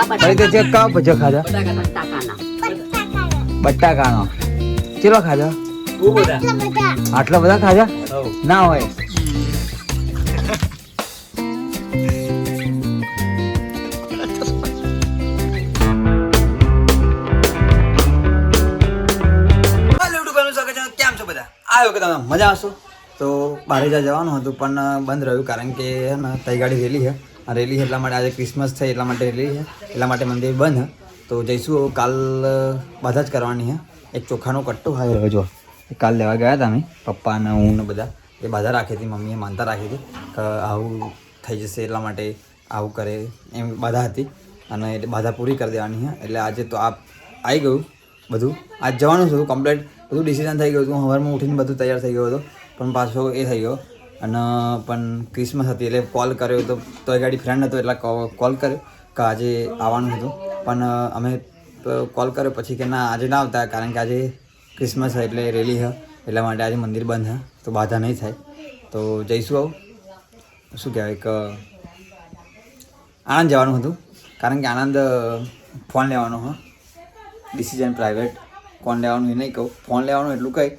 ભાઈ તે ચેક કા ભજો ખાધા બટાકાનો ચેલો ખાધા બહુ બધા આટલા બધા ખાધા ના હોય આવ્યો કે તમે મજા હશો તો બહાર જવાનું હતું પણ બંધ રહ્યું કારણ કે તઈ ગાડી રેલી છે રેલી એટલા માટે આજે ક્રિસમસ છે એટલા માટે રેલી છે એટલા માટે મંદિર બંધ તો જઈશું કાલ બધા જ કરવાની છે એક ચોખાનો કટ્ટો ખાઈ રહ્યો જો કાલ લેવા ગયા હતા અમે પપ્પા અને હું ને બધા એ બાધા રાખી હતી મમ્મીએ માનતા રાખી હતી કે આવું થઈ જશે એટલા માટે આવું કરે એમ બાધા હતી અને એટલે બાધા પૂરી કરી દેવાની છે એટલે આજે તો આવી ગયું બધું આજ જવાનું હતું કમ્પ્લીટ બધું ડિસિઝન થઈ ગયું હતું સવારમાં ઉઠીને બધું તૈયાર થઈ ગયો હતો પણ પાછો એ થઈ ગયો અને પણ ક્રિસમસ હતી એટલે કોલ કર્યો તો એ ગાડી ફ્રેન્ડ હતો એટલે કોલ કર્યો કે આજે આવવાનું હતું પણ અમે કોલ કર્યો પછી કે ના આજે ના આવતા કારણ કે આજે ક્રિસમસ છે એટલે રેલી છે એટલા માટે આજે મંદિર બંધ છે તો બાધા નહીં થાય તો જઈશું આવું શું કહેવાય કે આણંદ જવાનું હતું કારણ કે આણંદ ફોન લેવાનો હા ડિસિઝન પ્રાઇવેટ કોણ લેવાનું એ નહીં કહું ફોન લેવાનું એટલું કંઈ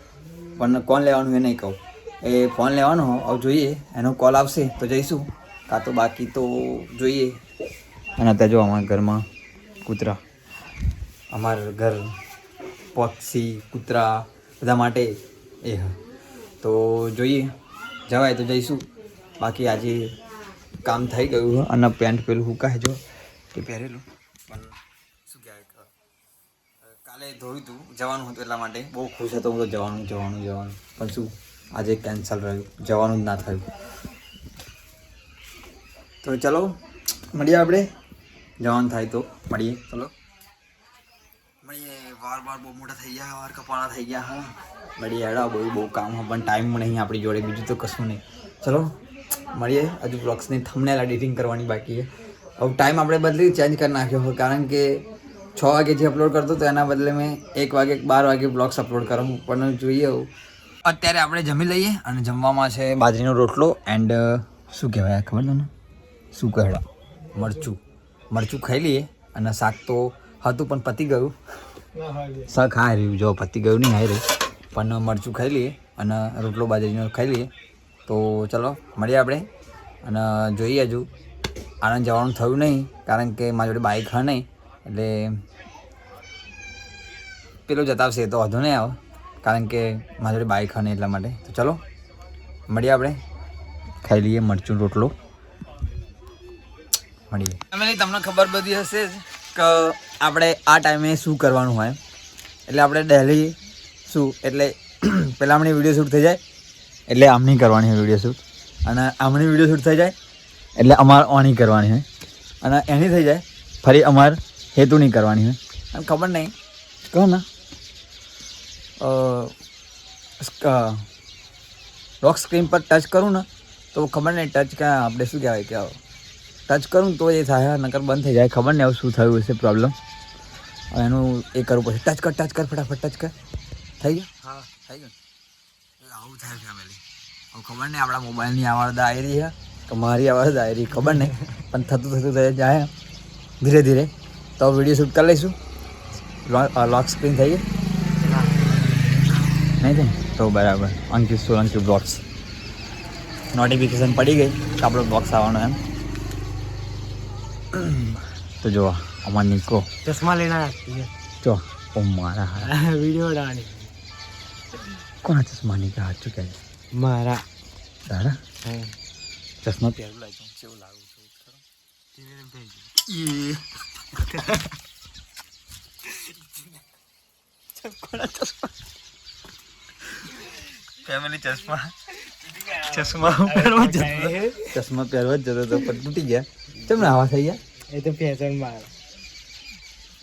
પણ કોણ લેવાનું એ નહીં કહું એ ફોન લેવાનો હવે જોઈએ એનો કોલ આવશે તો જઈશું કાં તો બાકી તો જોઈએ અને અત્યારે જો અમારા ઘરમાં કૂતરા અમારા ઘર પક્ષી કૂતરા બધા માટે એ હા તો જોઈએ જવાય તો જઈશું બાકી આજે કામ થઈ ગયું અને પેન્ટ પેલું હુકાય જો એ પહેરેલું પણ શું કહેવાય કાલે ધોયું હતું જવાનું હતું એટલા માટે બહુ ખુશ હતો હું તો જવાનું પણ શું આજે કેન્સલ રહ્યું જવાનું જ ના થયું તો ચલો મળીએ આપણે જવાનું થાય તો મળીએ ચલો મળીએ વાર બહુ મોટા થઈ ગયા વાર કપાણા થઈ ગયા હા મળીએ હેડા બહુ કામ હા પણ ટાઈમ નહીં આપણી જોડે બીજું તો કશું નહીં ચલો મળીએ હજુ બ્લોગ્સની થંબનેલ એડિટિંગ કરવાની બાકી છે હવે ટાઈમ આપણે બદલી ચેન્જ કરી નાખ્યો હોય કારણ કે 6 વાગે જે અપલોડ કરતો તો એના બદલે મેં 1 વાગે 12 વાગે બ્લોગ્સ અપલોડ કરું પણ જોઈએ અત્યારે આપણે જમી લઈએ અને જમવામાં છે બાજરીનો રોટલો એન્ડ શું કહેવાય ખબર તને શું કહેવાય મરચું ખાઈ લઈએ અને શાક તો હતું પણ પતી ગયું શાક ખાઈ રહ્યું જો પતી ગયું નહીં ખાઈ રહ્યું પણ મરચું ખાઈ લઈએ અને રોટલો બાજરીનો ખાઈ લઈએ તો ચલો મળીએ આપણે અને જોઈએ હજુ આણંદ જવાનું થયું નહીં કારણ કે મારી જોડે બાઇક હા નહીં એટલે પેલો જતાવશે તો વાંધો નહીં આવે કારણ કે મારી જોડે બાઇક હા નહીં એટલા માટે તો ચલો મળીએ આપણે ખાઈ લઈએ મરચું રોટલો મળીએ તમને ખબર બધી હશે કે આપણે આ ટાઈમે શું કરવાનું હોય એટલે આપણે ડેલી શું એટલે પહેલાં આમની વિડીયો શૂટ થઈ જાય એટલે આમની કરવાની હોય વિડીયો શૂટ અને આમની વિડીયો શૂટ થઈ જાય એટલે અમારે ઓની કરવાની હોય અને એની થઈ જાય ફરી અમારે હેતુ નહીં કરવાની હોય અને ખબર નહીં કહો ને લોક સ્ક્રીન પર ટચ કરું ને તો ખબર નહીં ટચ ક્યાં આપણે શું કહેવાય કે ટચ કરું તો એ થાય નકર બંધ થઈ જાય ખબર નહીં હવે શું થયું હશે પ્રોબ્લેમ એનું એ કરવું પડશે ટચ કર ફટાફટ ટચ કર થઈ ગયું હા થઈ ગયું આવું થાય ફેમિલી હવે ખબર નહીં આપણા મોબાઈલની આવડત આવી રહી છે કે મારી આવડત આવી રહી ખબર નહીં પણ થતું થઈ જાય ધીરે ધીરે તો વિડીયો શૂટ કરી લઈશું લોક સ્ક્રીન થઈ ગઈ નહીં થાય તો બરાબર અંકિત સોલંકી બ્લોગ્સ નોટિફિકેશન પડી ગઈ તો આપણો બ્લોગ્સ આવવાનો એમ તો જો અમાર નીકો ચશ્મા લેના જો ઓ મારા વિડીયો બનાવવાની કોના ચશ્મા નીકા હાથ ચૂક્યા મારા તારા ચશ્મા પહેરું લાગ્યું કેવું લાગુ ફેમિલી ચશ્મા પહેરવા જ જતો તો પણ તૂટી ગયા તમને આવા થઈ ગયા એ તો ફેશન માં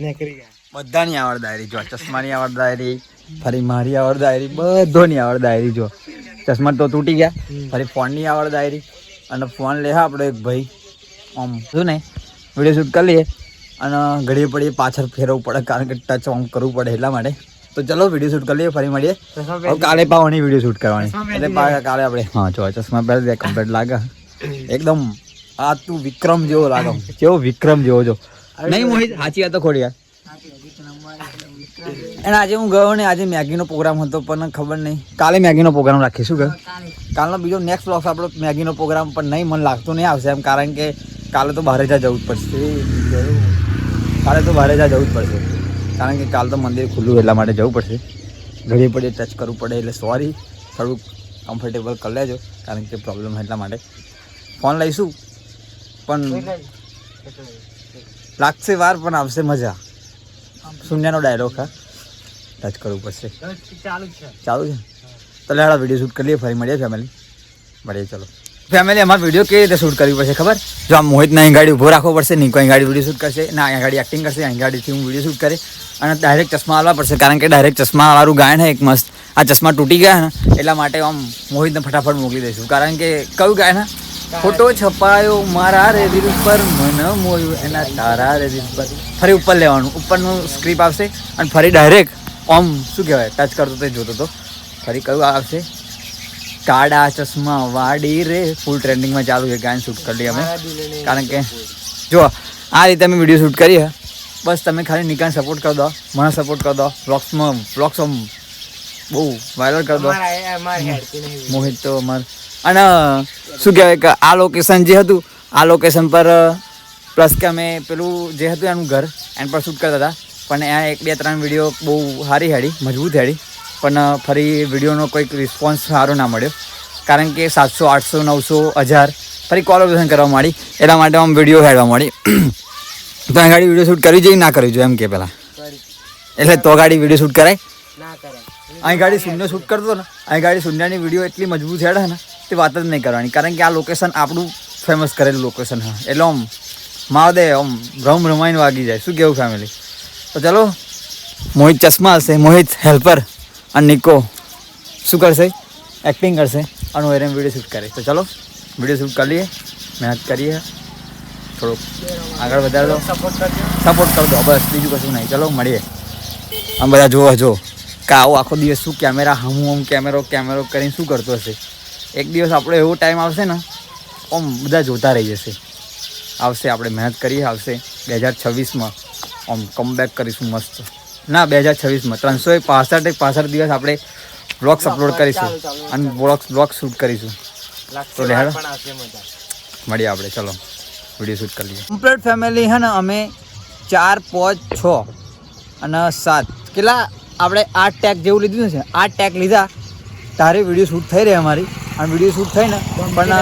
નીકળી ગયા બધાની આવડત આવી જો ચશ્માની આવડત આવી ફરી મારી આવડત આવી બધોની આવડત આવી જો ચશ્મા તો તૂટી ગયા ફરી ફોનની આવડત આવી અને ફોન લે આપણો એક ભાઈ આમ શું ને વિડીયો શૂટ કરી લઈએ અને ઘડીએ પડીએ પાછળ ફેરવવું પડે કારણ કે ટચ આમ કરવું પડે એટલા માટે તો ચલો વિડીયો શૂટ કરી લઈએ ફરી મળીએ કાલે પાવાની વિડીયો શૂટ કરવાની એટલે કાલે આપણે હા જો ચશ્મા પહેરી દે કમ્પ્લીટ લાગે એકદમ આ તું વિક્રમ જેવો લાગે કેવો વિક્રમ જેવો જો નહીં મોહિત સાચી વાત તો ખોડી યાર. અને આજે હું ગયો ને આજે મેગીનો પ્રોગ્રામ હતો પણ ખબર નહીં કાલે મેગીનો પ્રોગ્રામ રાખીશું કે કાલનો બીજો નેક્સ્ટ બ્લોગ આપણો મેગીનો પ્રોગ્રામ પણ નહીં મને લાગતું નહીં આવશે એમ કારણ કે કાલે તો બહાર જવું જ પડશે કાલે તો બહાર જવું જ પડશે કારણ કે કાલ તો મંદિર ખુલ્લું એટલા માટે જવું પડશે ઘડી પડે ટચ કરવું પડે એટલે સોરી થોડુંક કમ્ફર્ટેબલ કરી લેજો કારણ કે પ્રોબ્લેમ એટલા માટે ફોન લઈશું પણ લાગશે વાર પણ આવશે મજા શૂન્યનો ડાયલોગ હા ટચ કરવું પડશે ચાલુ છે તો લેડા વિડીયો શૂટ કરી લઈએ ફરી મળીએ ફેમિલી ચલો ફેમિલી અમારે વિડીયો કેવી રીતે શૂટ કરવી પડશે ખબર જો આમ મોહિતને અહીં ગાડી ઊભો રાખવો પડશે નહીં કોઈ ગાડી વિડીયો શૂટ કરશે ના અહીં ગાડી એક્ટિંગ કરશે અહીં ગાડીથી હું વિડીયો શૂટ કરે અને ડાયરેક્ટ ચશ્મા આવવા પડશે કારણ કે ડાયરેક્ટ ચશ્માવાળું ગાયન છે એક મસ્ત આ ચશ્મા તૂટી ગયા ને એટલા માટે આમ મોહિતને ફટાફટ મોકલી દઈશું કારણ કે કયું ગાયન ફોટો છપાયો મારા રે દિલ પર મન મોયું એના તારા રે દિલ પર ફરી ઉપર લેવાનું ઉપરનું સ્ક્રિપ્ટ આવશે અને ફરી ડાયરેક્ટ આમ શું કહેવાય ટચ કરતો તો જોતો તો ફરી કયું આવશે કાળા ચશ્મા વાડી રે ફૂલ ટ્રેન્ડિંગમાં ચાલુ છે ગાયન શૂટ કરી લઈએ અમે કારણ કે જો આ રીતે અમે વિડીયો શૂટ કરીએ બસ તમે ખાલી નિકાન સપોર્ટ કરી દો મને સપોર્ટ કરી દો વ્લોગ્સ બહુ વાયરલ કરી દો મોહિત તો અમારે અને શું કહેવાય કે આ લોકેશન જે હતું આ લોકેશન પર પ્લસ કે અમે પેલું જે હતું એનું ઘર એના પર શૂટ કરતા હતા પણ ત્યાં 1-2-3 વિડીયો બહુ સારી હેડી મજબૂત હેડી પણ ફરી વિડીયોનો કોઈક રિસ્પોન્સ સારો ના મળ્યો કારણ કે 700 800 900 1000 ફરી કોલેબોરેશન કરવા માંડી એટલા માટે આમ વિડીયો હેડવા માંડી તો આ ગાડી વિડીયો શૂટ કરવી જોઈએ ના કરવી જોઈએ એમ કે પહેલાં એટલે તો ગાડી વિડીયો શૂટ કરાય અહીં ગાડી શૂન્ય શૂટ કરતો ને અહીં ગાડી શૂન્યની વિડીયો એટલી મજબૂત હેડે ને તે વાત જ નહીં કરવાની કારણ કે આ લોકેશન આપણું ફેમસ કરેલું લોકેશન હા એટલે આમ માવદે આમ રમાઈને વાગી જાય શું કેવું ફેમિલી તો ચલો મોહિત ચશ્મા હશે મોહિત હેલ્પર અને નિકો શું કરશે એક્ટિંગ કરશે અને હું એમ વિડીયો શૂટ કરે તો ચલો વિડીયો શૂટ કરી લઈએ મહેનત કરીએ થોડુંક આગળ વધારે દો સપોર્ટ કરી દો બસ બીજું કશું નહીં ચલો મળીએ આમ બધા જો કે આવો આખો દિવસ શું કેમેરા હમ કેમેરો કરીને શું કરતો હશે એક દિવસ આપણો એવો ટાઈમ આવશે ને આમ બધા જોતા રહી જશે આવશે આપણે મહેનત કરીએ આવશે 2026માં આમ કમબેક કરીશું મસ્ત ના 2026માં 365 દિવસ આપણે વ્લોગ્સ અપલોડ કરીશું અને વ્લોગ શૂટ કરીશું તો લેહાડો મળીએ આપણે ચલો વિડીયો શૂટ કરી લઈએ કમ્પ્લીટ ફેમિલી હે ને અમે 4 5 6 અને 7 કેટલા આપણે 8 ટેગ જેવું લીધું છે 8 ટેગ લીધા તારે વિડીયો શૂટ થઈ રહી અમારી અને વિડીયો શૂટ થઈ ને પણ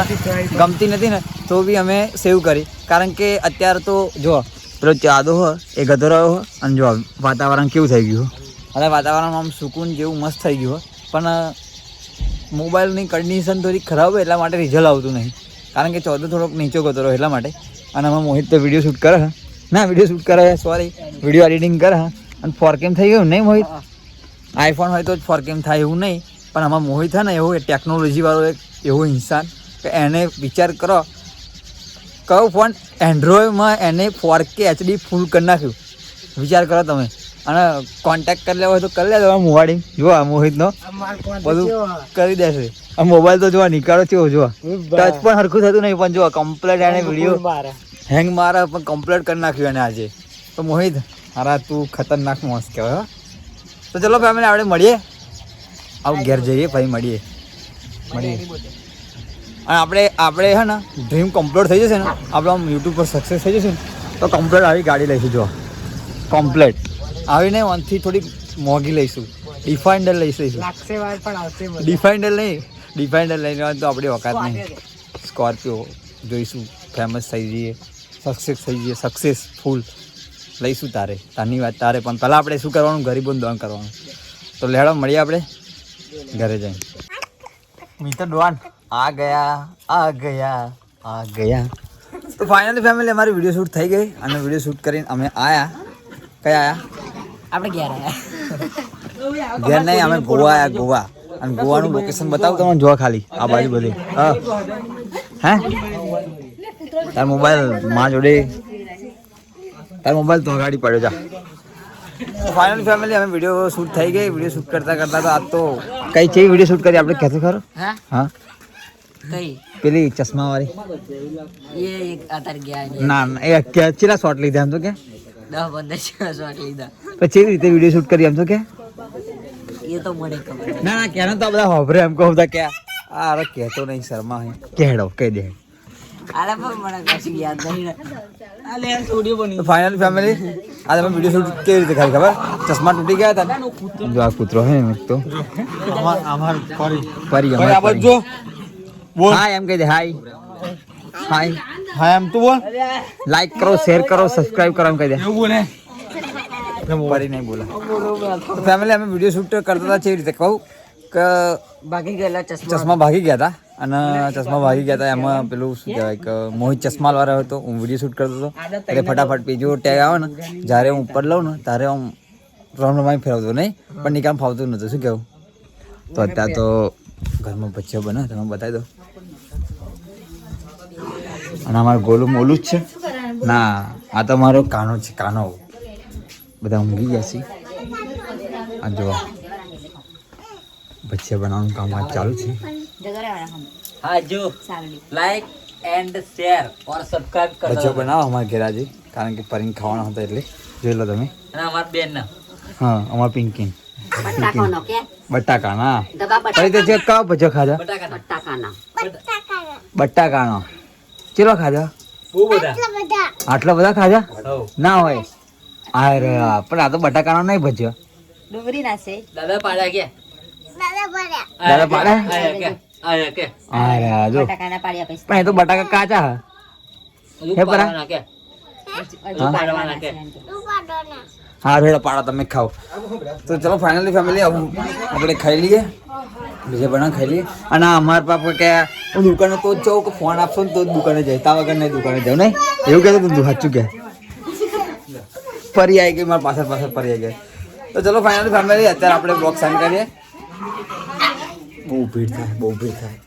ગમતી નથી ને તો બી અમે સેવ કરી કારણ કે અત્યારે તો જો પેલો ચાદો હોય એ ગધો રહ્યો હોય અને જો વાતાવરણ કેવું થઈ ગયું હવે વાતાવરણ આમ સુકૂન જેવું મસ્ત થઈ ગયું હોય પણ મોબાઈલની કન્ડિશન થોડી ખરાબ હોય એટલા માટે રિઝલ્ટ આવતું નહીં કારણ કે ચોદો થોડોક નીચો ગતો રહ્યો એટલા માટે અને અમે મોહિત તો વિડીયો શૂટ કરે ના વિડીયો શૂટ કરે સોરી વિડીયો એડિટિંગ કરે અને ફોરકેમ થઈ ગયું નહીં મોહિત આઈફોન હોય તો જ ફોરકેમ થાય એવું નહીં પણ આમાં મોહિત છે ને એવો ટેકનોલોજીવાળો એક એવો ઇન્સાન કે એને વિચાર કરો કયો ફોન એન્ડ્રોઈડમાં એને 4K HD ફૂલ કરી નાખ્યું વિચાર કરો તમે અને કોન્ટેક્ટ કરી લેવો હોય તો કરી લેજો મોવાડી જો આ મોહિતનો બધું કરી દેશે આ મોબાઈલ તો જોવા નીકાળો છે જો ટચ પણ સરખું થતું નહીં પણ જો કમ્પ્લેટ એને વિડીયો હેંગ મારે પણ કમ્પ્લેટ કરી નાખ્યું એને આજે તો મોહિત હારા તું ખતરનાક મોસ કહેવાય તો ચલો ફેમિલી આપણે મળીએ આવું ઘેર જઈએ પછી મળીએ અને આપણે હે ને ડ્રીમ કમ્પ્લીટ થઈ જશે ને આપણે આમ યુટ્યુબ પર સક્સેસ થઈ જશે ને તો કમ્પ્લીટ આવી ગાડી લઈશું જો કમ્પ્લીટ આવીને વનથી થોડી મોંઘી લઈશું ડિફાઇન્ડર લઈશું ડિફાઇન્ડર લઈને તો આપણી ઓકાત નહીં સ્કોર્પિયો જોઈશું ફેમસ થઈ જઈએ સક્સેસફુલ લઈશું તારની વાત તારે પણ પહેલાં આપણે શું કરવાનું ગરીબોને દાન કરવાનું તો લેડો મળીએ આપણે ઘરે જઈને મિત્ર ડોન આ ગયા તો ફાઇનલી ફેમિલી અમારી વિડીયો શૂટ થઈ ગઈ અને વિડીયો શૂટ કરીને અમે આયા આપણે ઘેર નહીં અમે ગોવા અને ગોવાનું લોકેશન બતાવું તમને જોવા ખાલી આ બાજુ બધી હે તાર મોબાઈલ માં જોડે તાર મોબાઈલ તો ગાડી પડ્યો જા ફાઇનલી ફેમિલી અમે વિડીયો શૂટ થઈ ગઈ વિડીયો શૂટ કરતા તો આજ તો કઈ વિડીયો શૂટ કરી આપણે કહેતો ખરો હા પેલી ચશ્મા વાળી ये एक अतर गया है ના ના, એ કેટલા શોટ લીધા એમ તો કે 10-15 શોટ લીધા પછી એવી રીતે વિડીયો શૂટ કરી એમ તો કે ये तो મને ખબર ના ના ક્યાં તો બધા હોભરે એમ કહું બધા કે આ અરે કહેતો નહીં શર્મા હે કહેડો કહી દે આલે પણ મને કશું યાદ નહીં આલે સ્ટુડિયો બની તો ફાઇનલ ફેમિલી આ તમે વિડીયો શૂટ કેવી રીતે કરી ખબર ચશ્મા તૂટી ગયા હતા જો આ કૂતરો હે ને એક તો અમાર પરી પરી પરી આ બાજુ જો બોલ હાય એમ કહી દે હાય હાય હા એમ તું બોલ લાઈક કરો શેર કરો સબસ્ક્રાઇબ કરો એમ કહી દે એવું બોલે પરી નહીં બોલા ફેમિલી અમે વિડીયો શૂટ કરતા હતા કેવી રીતે કહું કે બાકી ગયેલા ચશ્મા ભાગી ગયા હતા અને ચશ્મા ભાગી ગયા હતા એમાં પેલું શું કહેવાય કે મોહિત ચશ્મા વાળો હતો હું વિડીયો શૂટ કરતો હતો એટલે ફટાફટ બીજો ટેગ આવે ને જ્યારે હું ઉપર લઉં ને ત્યારે હું રમરમાઈ ફેરવતો નહીં પણ નિકાલ ફાવતું નહોતું શું કહેવું તો અત્યારે તો ઘરમાં બચ્ચો બને તમે બતાવી દો અને અમારું ગોલું મોલું જ છે ના આ તો મારો કાનો છે કાનો બધા ઊંઘી ગયા છે આ જો બચ્ચા બનાવવાનું કામ આજ ચાલુ છે હા જો like and share or subscribe કરો બચ્ચો બનાવો અમારા ઘેર આજે કારણ કે પરીને ખાવાના હતા એટલે જોઈ લો તમે અને અમાર બેન ના હા અમાર પિંકી બટાકા ના પરી તે ચેક કાવ બચ્ચો ખાધા બટાકાનો ચેલો ખાધા બહુ બધા આટલા બધા ખાધા હો ના હોય અરે પણ આ તો બટાકાનો નહીં ભજ્યો ડુંગળી નાસે દાદા પાડા કે દાદા પાડે આયા કે આયા કે અરે જો બટાકાના પાડ્યા પૈસા પણ એ તો બટાકા કાચા હે હજુ હે પરા? પાડવાના કે હજુ પાડવાના કે હા રેડો પાડો તમે ખાઓ તો ચલો ફાઇનલી ફેમિલી આપણે ખાઈ લઈએ બીજે બના ખાઈ લઈએ અને અમારા પાપા કે હું દુકાને તો જ જાઉં કે ફોન આપશો ને તો જ દુકાને જાય તા વગર નહીં દુકાને જાઉં નહીં એવું કહેતો તું સાચું કે ફરી આવી ગઈ મારા પાછળ પાછળ ફરી આવી ગઈ તો ચલો ફાઇનલી ફેમિલી અત્યારે આપણે બ્લોગ સાઈન કરીએ બહુ ભીડ થાય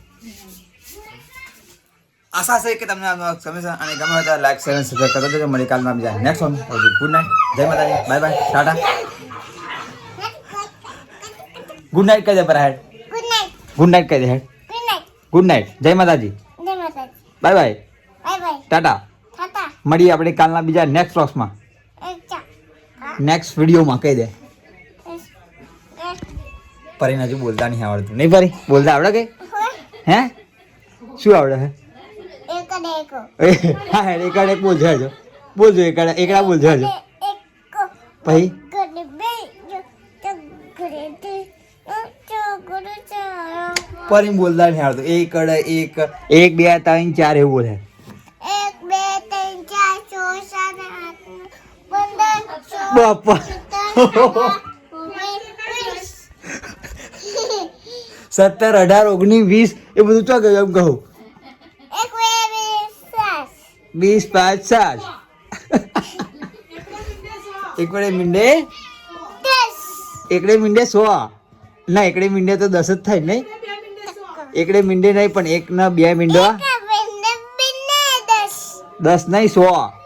આશા છે કે તમને આ ગમે છે અને ગમે તો લાઈક શેર અને સબસ્ક્રાઇબ કરતા જજો મળી કાલના બીજા નેક્સ્ટ વન ગુડ નાઇટ જય માતાજી bye bye tata good night કહી દે પર હેડ ગુડ નાઇટ કહી દે હેડ ગુડ નાઇટ જય માતાજી બાય બાય ટાટા મળીએ આપણે કાલના બીજા નેક્સ્ટ વ્લોગ્સમાં નેક્સ્ટ વિડીયોમાં કહી દે પરીને હજુ બોલતા નહીં આવડતું નહીં પરી બોલતા આવડે કે હે શું આવડે હે હા હેડ એકાડ એક બોલ જજો બોલજો એકડા બોલ જજો પછી પરી બોલતા નહીં આવડતું એક બે ત્રણ ચાર એવું બોલે બાપા 17, 18, 19, 20 એ બધું ચો ગયું એમ કહું 20, 5, 7 એકડે મીંડે 100 ના એકડે મીંડે તો 10 જ થાય નહીં એકડે મીંડે નહીં પણ એક ના બે મીંડો 10 નહીં 100